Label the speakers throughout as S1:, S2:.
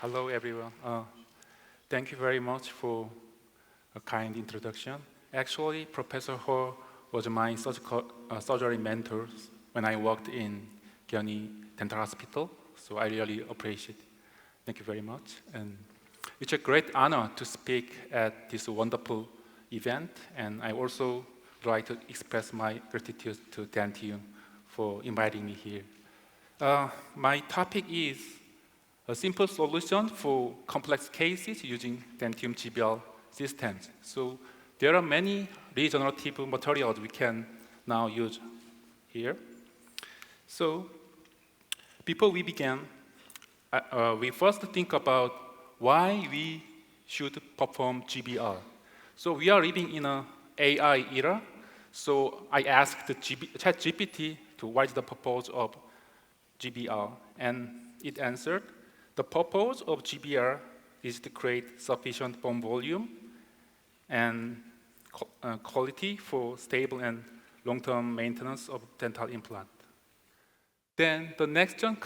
S1: Hello, everyone. Thank you very much for a kind introduction. Actually, Professor Ho was my surgery mentor when I worked in Gyeonggi Dental Hospital, so I really appreciate it. Thank you very much. And it's a great honor to speak at this wonderful event, and I also like to express my gratitude to Dentium for inviting me here. My topic is a simple solution for complex cases using Dentium GBR systems. So there are many regenerative materials we can now use here. So before we begin, we first think about why we should perform GBR. So we are living in an AI era. So I asked ChatGPT to what is the purpose of GBR, and it answered, the purpose of GBR is to create sufficient bone volume and quality for stable and long-term maintenance of dental implant. Then the next one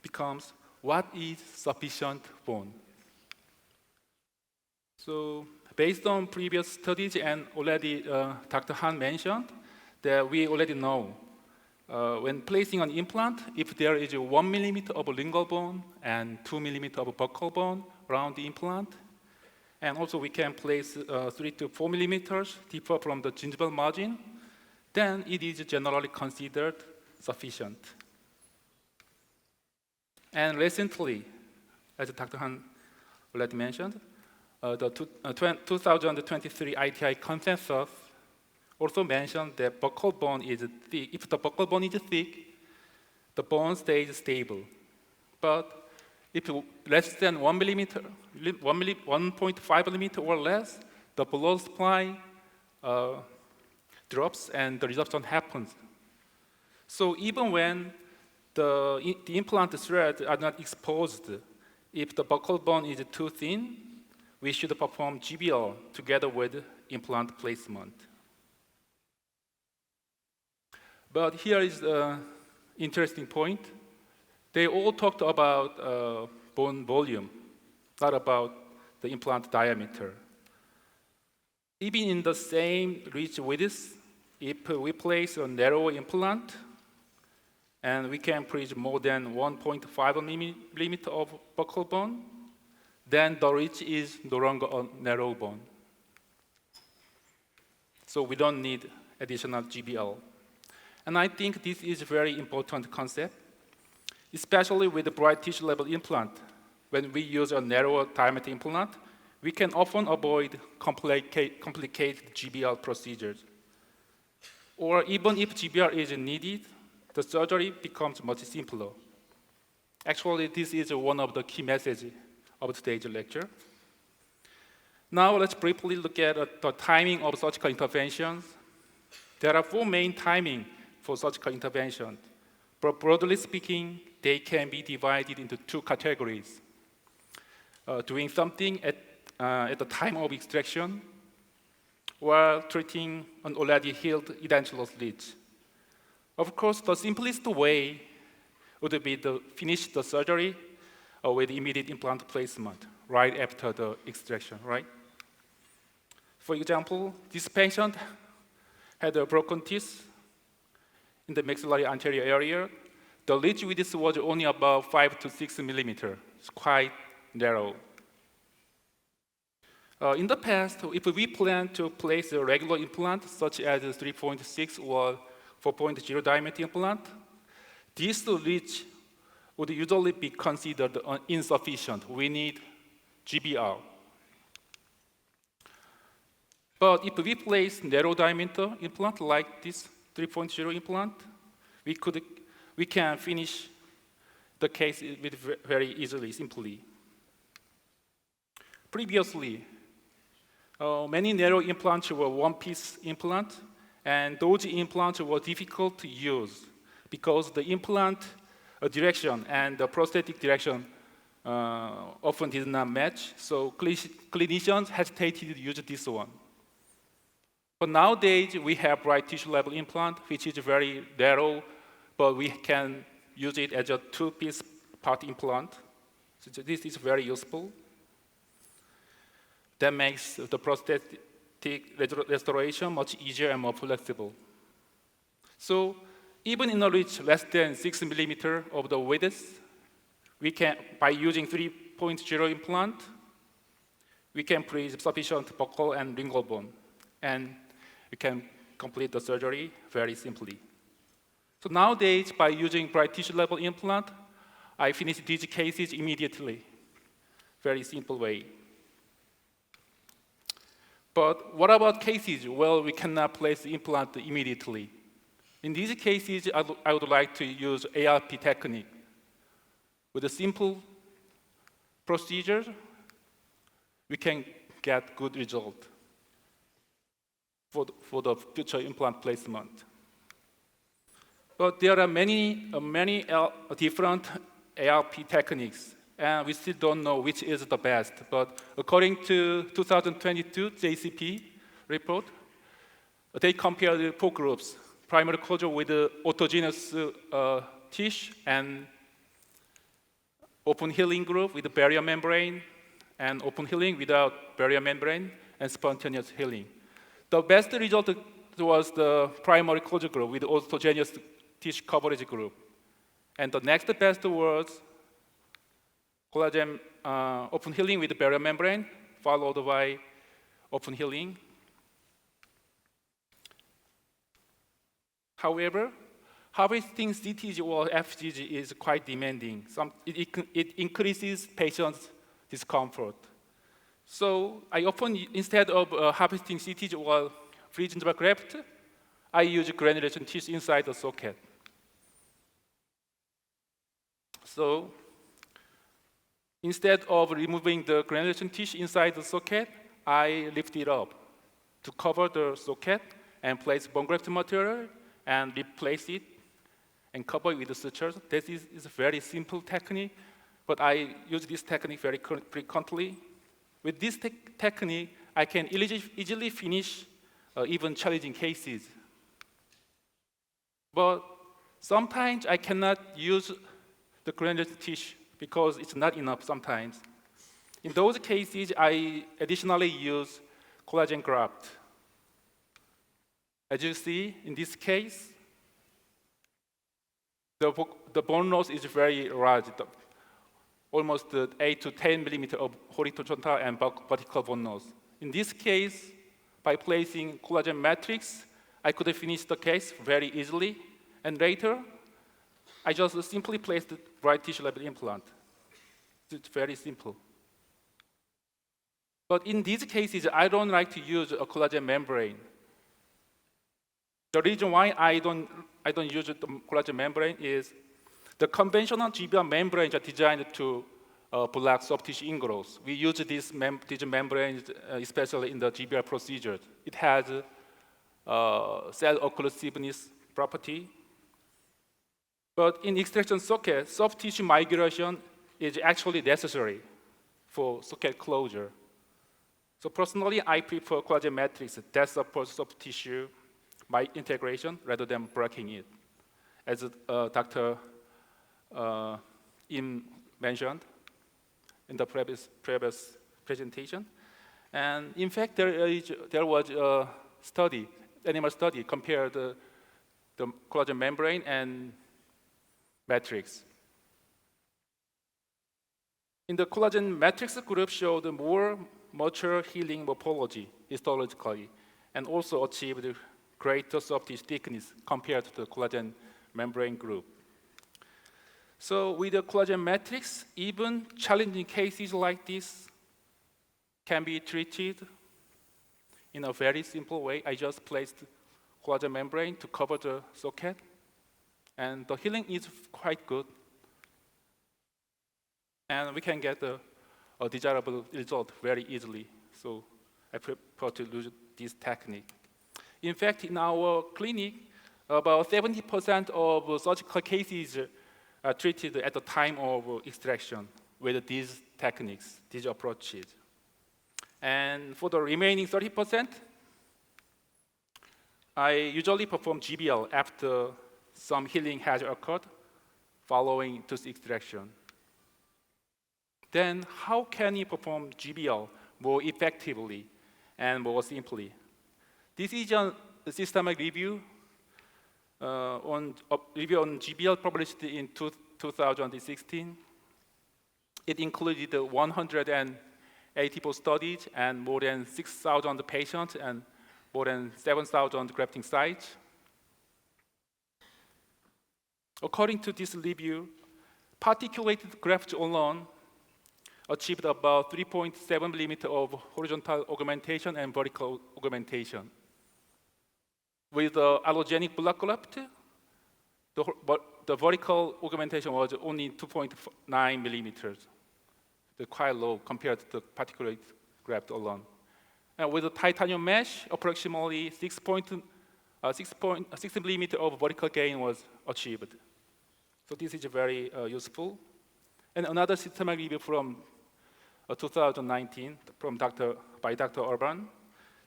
S1: becomes, what is sufficient bone? So based on previous studies and already Dr. Han mentioned that we already know when placing an implant, if there is 1 millimeter of lingual bone and 2 millimeter of buccal bone around the implant, and also we can place 3 to 4 millimeters deeper from the gingival margin, then it is generally considered sufficient. And recently, as Dr. Han already mentioned, the 2023 ITI consensus also mentioned that buccal bone is thick. If the buccal bone is thick, the bone stays stable. But if less than 1 millimeter, 1.5 millimeter or less, the blood supply drops and the resorption happens. So even when the implant threads are not exposed, if the buccal bone is too thin, we should perform GBR together with implant placement. But here is the interesting point. They all talked about bone volume, not about the implant diameter. Even in the same ridge width, if we place a narrow implant, and we can place more than 1.5 millimeter of buccal bone, then the ridge is no longer a narrow bone. So we don't need additional GBL. And I think this is a very important concept, especially with the bright tissue level implant. When we use a narrow diameter implant, we can often avoid complicated GBL procedures. Or even if GBR is needed, the surgery becomes much simpler. Actually, this is one of the key messages of today's lecture. Now let's briefly look at the timing of surgical interventions. There are 4 main timing for surgical intervention. But broadly speaking, they can be divided into 2 categories. Doing something at the time of extraction, while treating an already healed edentulous ridge. Of course, the simplest way would be to finish the surgery with immediate implant placement right after the extraction, right? For example, this patient had a broken teeth in the maxillary anterior area. The ridge width was only about 5 to 6 millimeters. It's quite narrow. In the past, if we plan to place a regular implant, such as a 3.6 or 4.0 diameter implant, this ridge would usually be considered insufficient. We need GBR. But if we place narrow diameter implant like this 3.0 implant, we can finish the case with very easily, simply. Previously, many narrow implants were one-piece implants, and those implants were difficult to use because the implant direction and the prosthetic direction often did not match, so clinicians hesitated to use this one. But nowadays, we have bright tissue level implant, which is very narrow, but we can use it as a 2-piece part implant. So this is very useful. That makes the prosthetic restoration much easier and more flexible. So even in a reach less than 6 millimeter of the width, we can, by using 3.0 implant, we can freeze sufficient buccal and lingual bone, and we can complete the surgery very simply. So nowadays, by using bright tissue level implant, I finish these cases immediately. Very simple way. But what about cases where we cannot place the implant immediately? In these cases, I would like to use ARP technique. With a simple procedure, we can get good result for the future implant placement. But there are many different ARP techniques, and we still don't know which is the best. But according to 2022 JCP report, they compared 4 groups: primary closure with autogenous tissue, and open healing group with barrier membrane, and open healing without barrier membrane, and spontaneous healing. The best result was the primary closure group with autogenous tissue coverage group. And the next best was collagen open healing with barrier membrane, followed by open healing. However, harvesting CTG or FGG is quite demanding. It increases patients' discomfort. So I often, instead of harvesting CTG or free gingival graft, I use granulation tissue inside the socket. So instead of removing the granulation tissue inside the socket, I lift it up to cover the socket and place bone graft material and replace it and cover it with the sutures. This is a very simple technique, but I use this technique very frequently. With this technique, I can easily finish even challenging cases. But sometimes I cannot use the granulation tissue because it's not enough sometimes. In those cases, I additionally use collagen graft. As you see, in this case, the bone loss is very large, almost 8 to 10 millimeter of horizontal and vertical bone loss. In this case, by placing collagen matrix, I could finish the case very easily, and later, I just simply placed the bright tissue level implant. It's very simple. But in these cases, I don't like to use a collagen membrane. The reason why I don't use the collagen membrane is the conventional GBR membranes are designed to block soft tissue ingrowth. We use these membranes especially in the GBR procedure. It has cell occlusiveness property. But in extraction socket, soft tissue migration is actually necessary for socket closure. So personally, I prefer collagen matrix that supports soft tissue integration rather than breaking it, as Dr. Im mentioned in the previous presentation. And in fact, there was a study, animal study, compared the collagen membrane and matrix. In the collagen matrix group showed more mature healing morphology histologically, and also achieved greater soft tissue thickness compared to the collagen membrane group. So with the collagen matrix, even challenging cases like this can be treated in a very simple way. I just placed collagen membrane to cover the socket, and the healing is quite good. And we can get a desirable result very easily. So I prefer to use this technique. In fact, in our clinic, about 70% of surgical cases are treated at the time of extraction with these techniques, these approaches. And for the remaining 30%, I usually perform GBR after some healing has occurred following tooth extraction. then how can you perform GBR more effectively and more simply? This is a systematic review on GBR published in 2016. It included 184 studies and more than 6,000 patients and more than 7,000 grafting sites. According to this review, particulated grafts alone achieved about 3.7 millimeters of horizontal augmentation and vertical augmentation. With the allogenic blood graft, the vertical augmentation was only 2.9 millimeters. They're quite low compared to the particulate graft alone. And with the titanium mesh, approximately 6 millimeters of vertical gain was achieved. So this is very useful. And another systematic review from 2019 by Dr. Urban,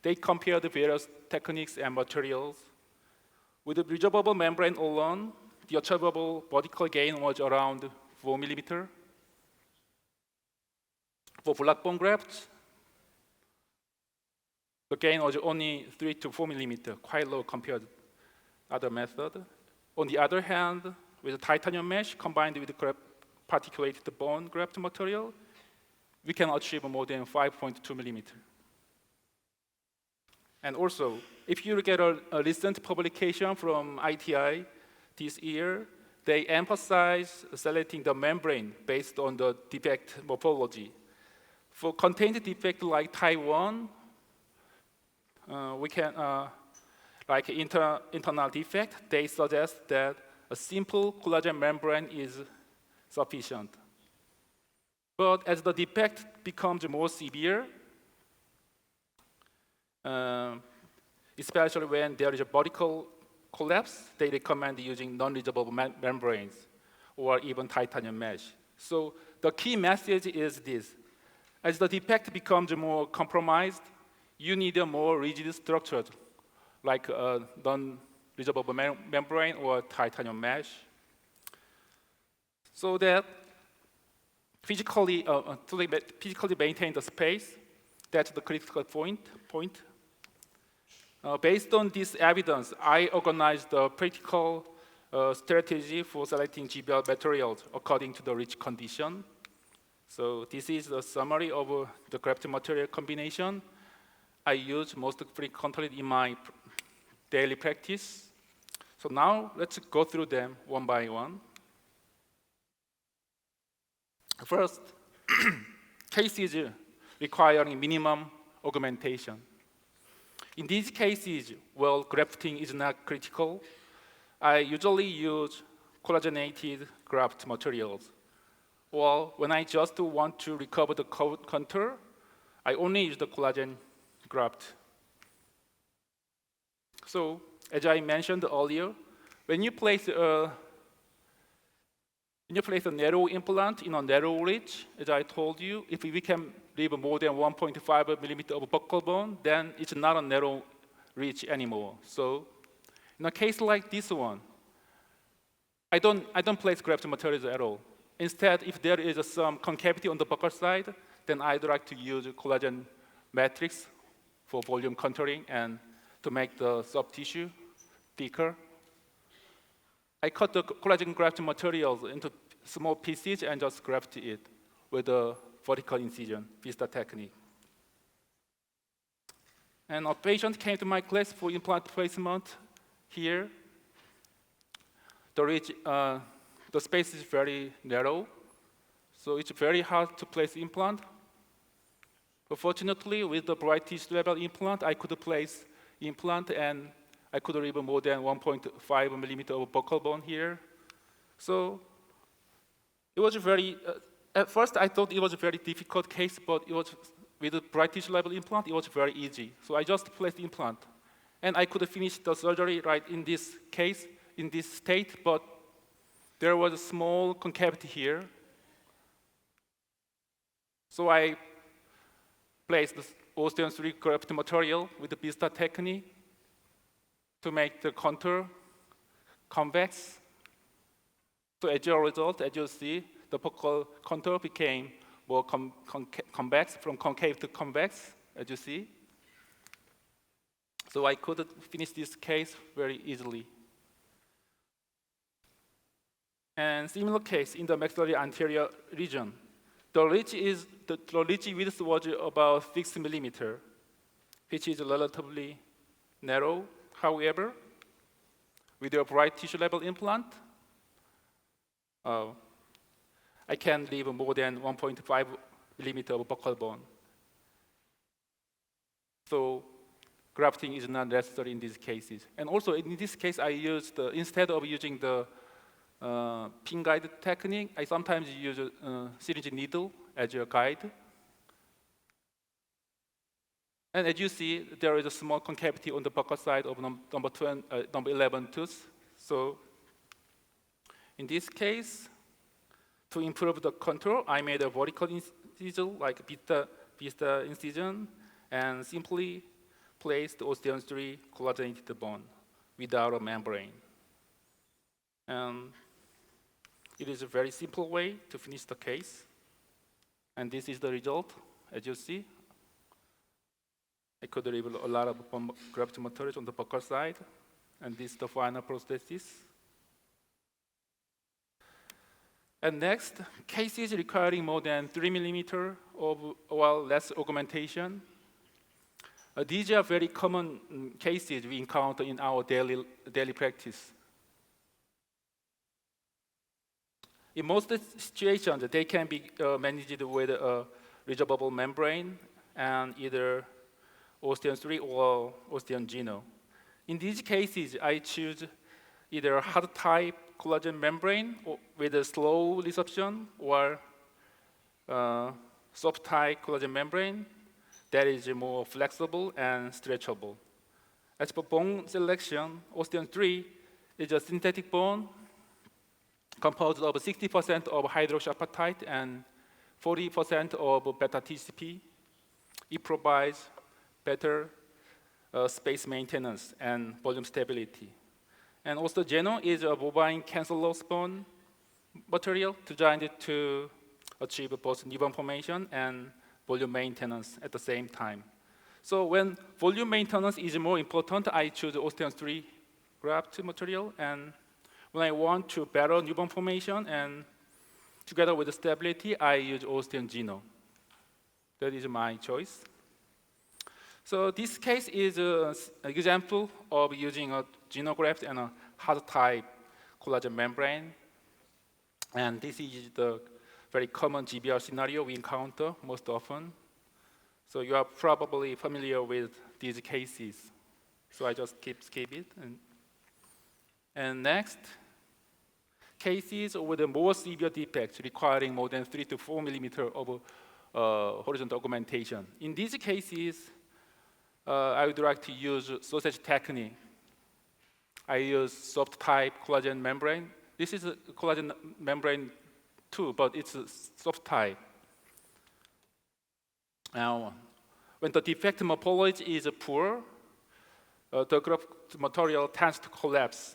S1: they compared the various techniques and materials. With the resorbable membrane alone, the achievable vertical gain was around 4 millimeters. For blood bone grafts, the gain was only 3 to 4 millimeters, quite low compared to other methods. On the other hand, with the titanium mesh combined with the particulated bone graft material, we can achieve more than 5.2 millimeters. And also, if you look at a recent publication from ITI this year, they emphasize selecting the membrane based on the defect morphology. For contained defect like type 1, we can, like internal defect, they suggest that a simple collagen membrane is sufficient. But as the defect becomes more severe, especially when there is a vertical collapse, they recommend using non-resorbable membranes or even titanium mesh. So the key message is this. As the defect becomes more compromised, you need a more rigid structure, like a non-resorbable membrane or titanium mesh, so that physically maintain the space. That's the critical point. Based on this evidence, I organized the practical strategy for selecting GBR materials according to the rich condition. So this is a summary of the graft material combination I use most frequently in my daily practice. So now let's go through them one by one. First, cases requiring minimum augmentation. In these cases, where grafting is not critical, I usually use collagenated graft materials. Or when I just want to recover the contour, I only use the collagen graft. So, as I mentioned earlier, when you place a narrow implant in a narrow ridge, as I told you, if we can leave more than 1.5 millimeter of buccal bone, then it's not a narrow ridge anymore. So, in a case like this one, I don't place graft materials at all. Instead, if there is some concavity on the buccal side, then I'd like to use collagen matrix for volume contouring and to make the soft tissue thicker. I cut the collagen graft materials into small pieces and just graft it with a vertical incision, Vista technique. And a patient came to my class for implant placement here. The space is very narrow, so it's very hard to place implant. But fortunately, with the bright tissue level implant, I could place implant and I could remove more than 1.5 millimeter of buccal bone here. So it was at first I thought it was a very difficult case, but it was, with the bright tissue level implant, it was very easy. So I just placed implant. And I could finish the surgery right in this case, in this state, but there was a small concavity here. So I placed the Osteon 3 graft material with the Vista technique to make the contour convex. So as a result, as you see, the buccal contour became more convex, from concave to convex, as you see. So I could finish this case very easily. And similar case in the maxillary anterior region. The ridge width was about 6 millimeter, which is relatively narrow. However, with a bright tissue level implant, I can leave more than 1.5 millimeter of buccal bone. So grafting is not necessary in these cases. And also in this case, I used, instead of using the pin guide technique, I sometimes use a syringe needle as a guide. And as you see, there is a small concavity on the buccal side of number 11 tooth. So in this case, to improve the control, I made a vertical incision, like vista incision, and simply placed osteon 3 collagenated bone without a membrane. And it is a very simple way to finish the case. And this is the result, as you see. I could remove a lot of graft material on the buccal side, and this is the final prosthesis. And next, cases requiring more than 3 millimeter or less augmentation. These are very common cases we encounter in our daily practice. In most situations, they can be managed with a resorbable membrane and either osteon 3 or osteon geno. In these cases, I choose either hard type collagen membrane with a slow resorption or soft type collagen membrane that is more flexible and stretchable. As for bone selection, osteon 3 is a synthetic bone composed of 60% of hydroxyapatite and 40% of beta TCP. It provides better space maintenance and volume stability. And also Geno is a bovine cancellous bone material designed to achieve both newborn formation and volume maintenance at the same time. So when volume maintenance is more important, I choose osteon 3 graft material. And when I want to better newborn formation and together with the stability, I use osteon Geno. That is my choice. So this case is an example of using a xenograft and a hard type collagen membrane. And this is the very common GBR scenario we encounter most often. So you are probably familiar with these cases. So I just skip it. And next, cases with a more severe defects requiring more than 3 to 4 millimeter of horizontal augmentation. In these cases, I would like to use sausage technique. I use soft type collagen membrane. This is a collagen membrane too, but it's a soft type. Now, when the defect morphology is poor, the graft material tends to collapse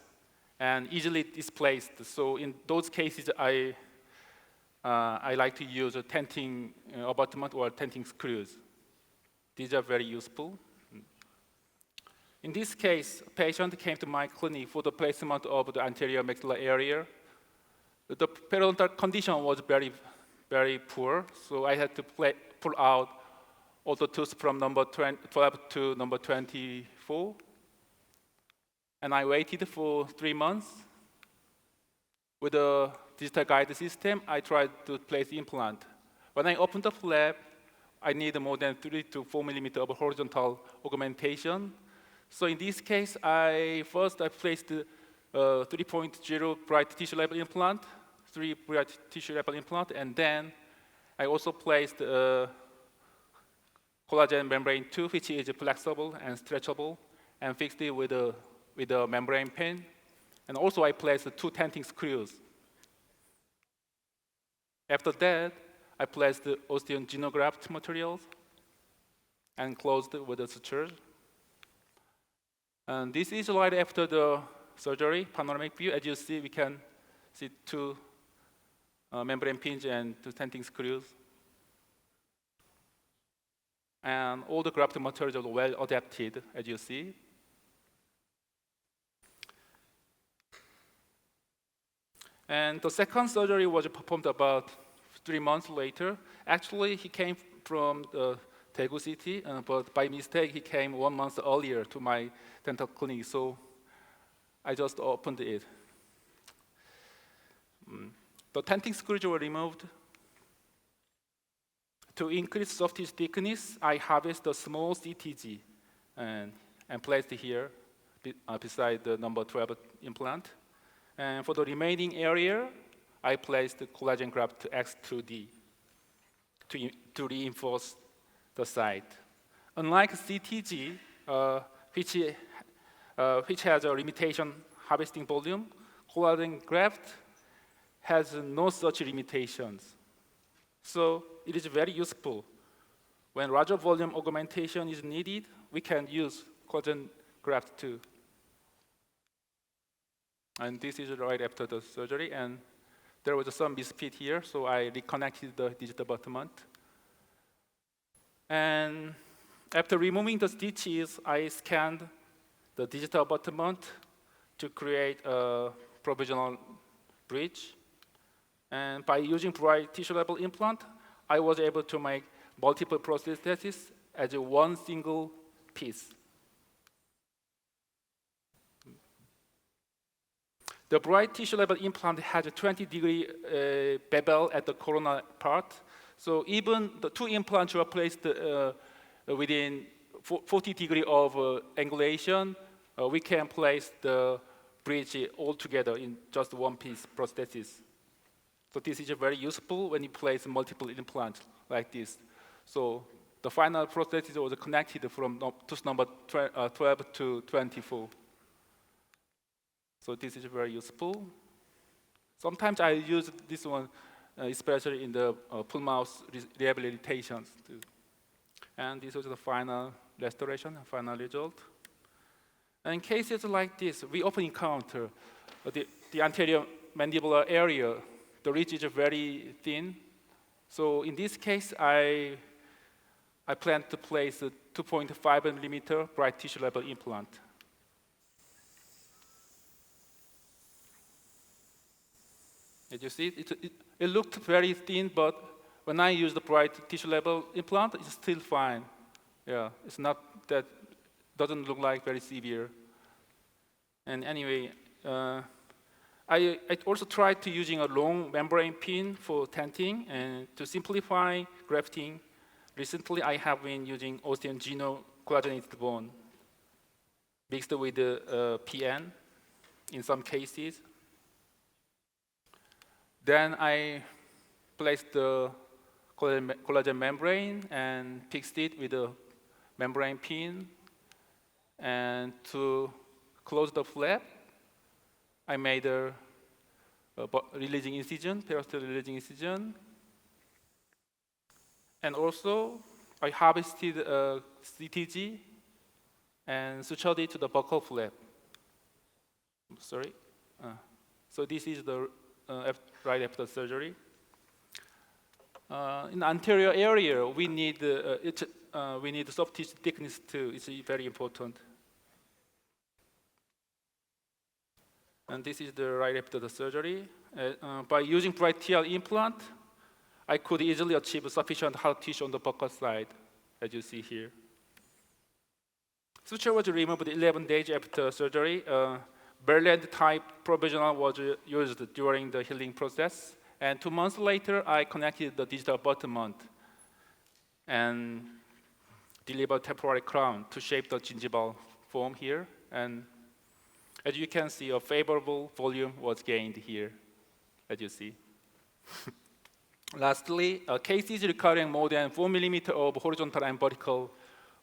S1: and easily displaced. So in those cases, I like to use a tenting abutment or tenting screws. These are very useful. In this case, a patient came to my clinic for the placement of the anterior maxilla area. The periodontal condition was very, very poor, so I had to pull out all the tooth from number 12 to number 24. And I waited for 3 months. With the digital guide system, I tried to place the implant. When I opened the flap, I need more than 3 to 4 millimeter of horizontal augmentation. So in this case, first I placed 3.0 bright tissue level implant, 3 bright tissue level implant, and then I also placed collagen membrane 2, which is flexible and stretchable, and fixed it with a membrane pin. And also I placed 2 tenting screws. After that, I placed the osteon xenograft materials and closed with a suture. And this is right after the surgery, panoramic view. As you see, we can see 2 membrane pins and 2 tenting screws. and all the grafted materials are well adapted, as you see. And the second surgery was performed about 3 months later. Actually, he came from the Daegu city, but by mistake, he came 1 month earlier to my dental clinic, so I just opened it. The tenting screws were removed. To increase soft tissue thickness, I harvested a small CTG and placed it here beside the number 12 implant. And for the remaining area, I placed the collagen graft X2D to reinforce the site. Unlike CTG, which has a limitation harvesting volume, collagen graft has no such limitations. So it is very useful. When larger volume augmentation is needed, we can use collagen graft too. And this is right after the surgery, and there was some misfit here, so I reconnected the digital abutment. And after removing the stitches, I scanned the digital abutment to create a provisional bridge. And by using bright tissue-level implant, I was able to make multiple prostheses as one single piece. The bright tissue-level implant has a 20-degree bevel at the corona part. So even the 2 implants were placed within 40 degrees of angulation, we can place the bridge all together in just one piece prosthesis. So this is very useful when you place multiple implants like this. So the final prosthesis was connected from tooth number 12 to 24. So this is very useful. Sometimes I use this one, especially in the full mouth rehabilitations too. And this was the final restoration, final result. And in cases like this, we often encounter the anterior mandibular area. The ridge is very thin. So in this case, I plan to place a 2.5 millimeter bright tissue level implant. As you see, it looked very thin, but when I use the bright tissue level implant, it's still fine. Yeah, it's not that, doesn't look like very severe. And anyway, I also tried to using a long membrane pin for tenting and to simplify grafting. Recently, I have been using osteon geno collagenated bone mixed with PN in some cases. Then I placed the collagen membrane and fixed it with a membrane pin. And to close the flap, I made a releasing incision, periosteal releasing incision. And also, I harvested a CTG and sutured it to the buccal flap. Sorry. So this is the right after surgery. In the anterior area, we need soft tissue thickness too. It's very important. And this is the right after the surgery. By using bright TL implant, I could easily achieve sufficient hard tissue on the buccal side, as you see here. Suture was removed 11 days after surgery. Berland type provisional was used during the healing process. And 2 months later, I connected the digital abutment and delivered temporary crown to shape the gingival form here. And as you can see, a favorable volume was gained here, as you see. Lastly, cases requiring more than 4 millimeters of horizontal and vertical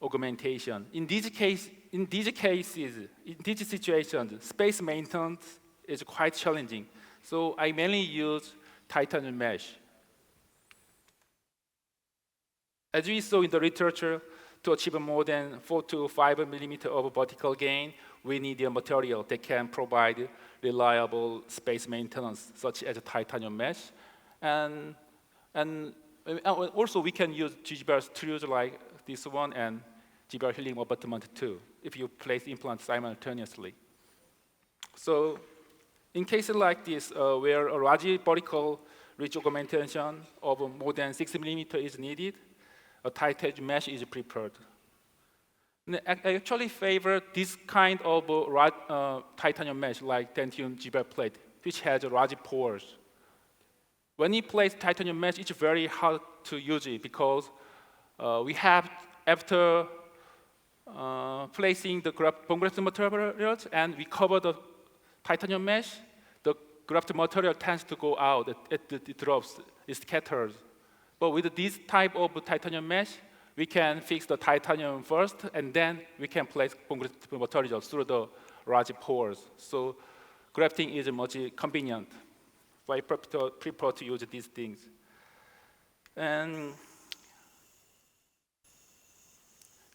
S1: augmentation. In these situations, space maintenance is quite challenging. So I mainly use titanium mesh. As we saw in the literature, to achieve more than 4 to 5 millimeters of vertical gain, we need a material that can provide reliable space maintenance, such as titanium mesh. And also, we can use GBR screws like this one and GBR healing abutment 2, if you place implant simultaneously. So in cases like this, where a large vertical ridge augmentation of more than 6 millimeters is needed, a tight edge mesh is preferred. And I actually favor this kind of titanium mesh like Dentium GBR plate, which has large pores. When you place titanium mesh, it's very hard to use it because we have, after placing the bone graft materials and we cover the titanium mesh, the graft material tends to go out, it drops, it scatters. But with this type of titanium mesh, we can fix the titanium first, and then we can place bone graft materials through the large pores. So grafting is much convenient. So I prefer to use these things. And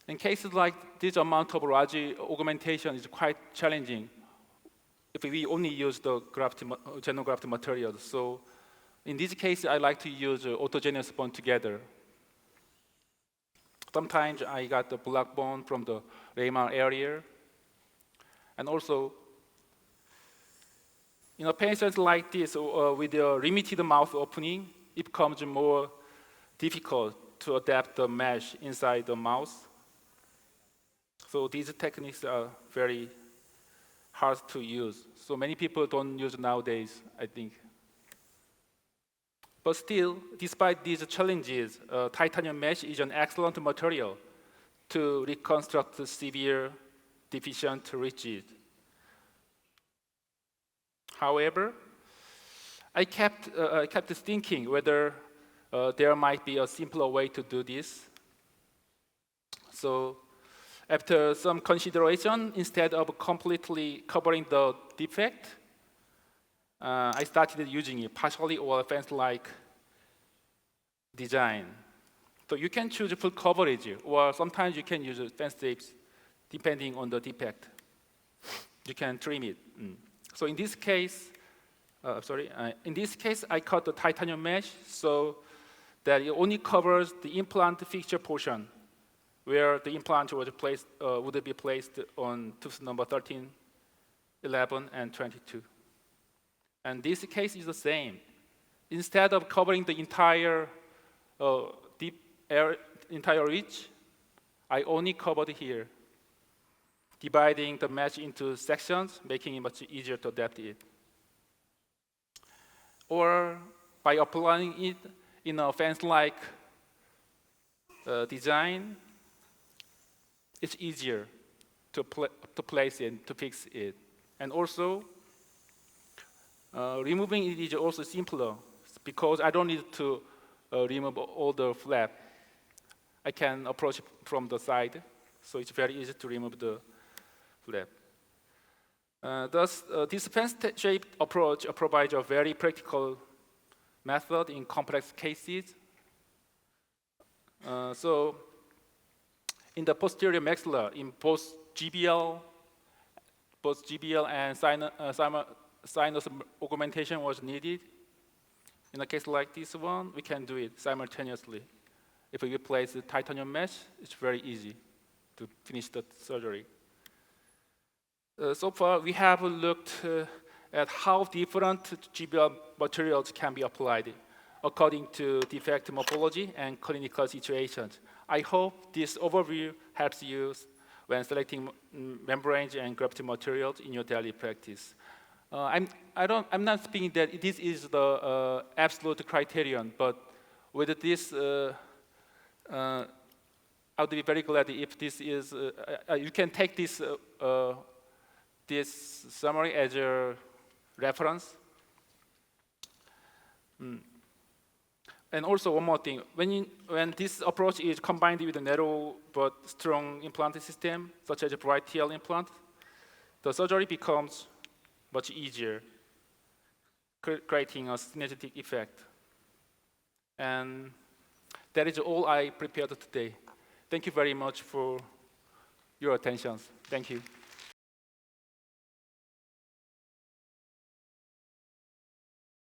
S1: in cases like this, amount of large augmentation is quite challenging if we only use the xenograft materials. So in this case, I like to use autogenous bone together. Sometimes I got the black bone from the lamar area. And also, in a patient like this, with a limited mouth opening, it becomes more difficult to adapt the mesh inside the mouth. So these techniques are very hard to use. So many people don't use nowadays, I think. But still, despite these challenges, titanium mesh is an excellent material to reconstruct severe deficient ridges. However, I kept thinking whether there might be a simpler way to do this. So after some consideration, instead of completely covering the defect, I started using it partially or fence-like design. So you can choose full coverage, or sometimes you can use fence tapes depending on the defect. You can trim it. So in this case, I cut the titanium mesh so that it only covers the implant fixture portion, where the implant was placed, would be placed on tooth number 13, 11, and 22. And this case is the same. Instead of covering the entire entire ridge, I only covered here, dividing the mesh into sections, making it much easier to adapt it. Or by applying it in a fence-like design, it's easier to place it, to fix it. And also, removing it is also simpler because I don't need to remove all the flap. I can approach it from the side, so it's very easy to remove the flap. Thus, this fence-shaped approach provides a very practical method in complex cases. So, in the posterior maxilla, in both GBL and sinus augmentation was needed. In a case like this one, we can do it simultaneously. If we place the titanium mesh, it's very easy to finish the surgery. So far, we have looked at how different GBR materials can be applied according to defect morphology and clinical situations. I hope this overview helps you when selecting membranes and graft materials in your daily practice. I'm not speaking that this is the absolute criterion, but with this, I would be very glad if this is, you can take this this summary as a reference. And also one more thing, when this approach is combined with a narrow but strong implant system, such as a bright TL implant, the surgery becomes much easier, creating a synergetic effect. And that is all I prepared today. Thank you very much for your attention. Thank you.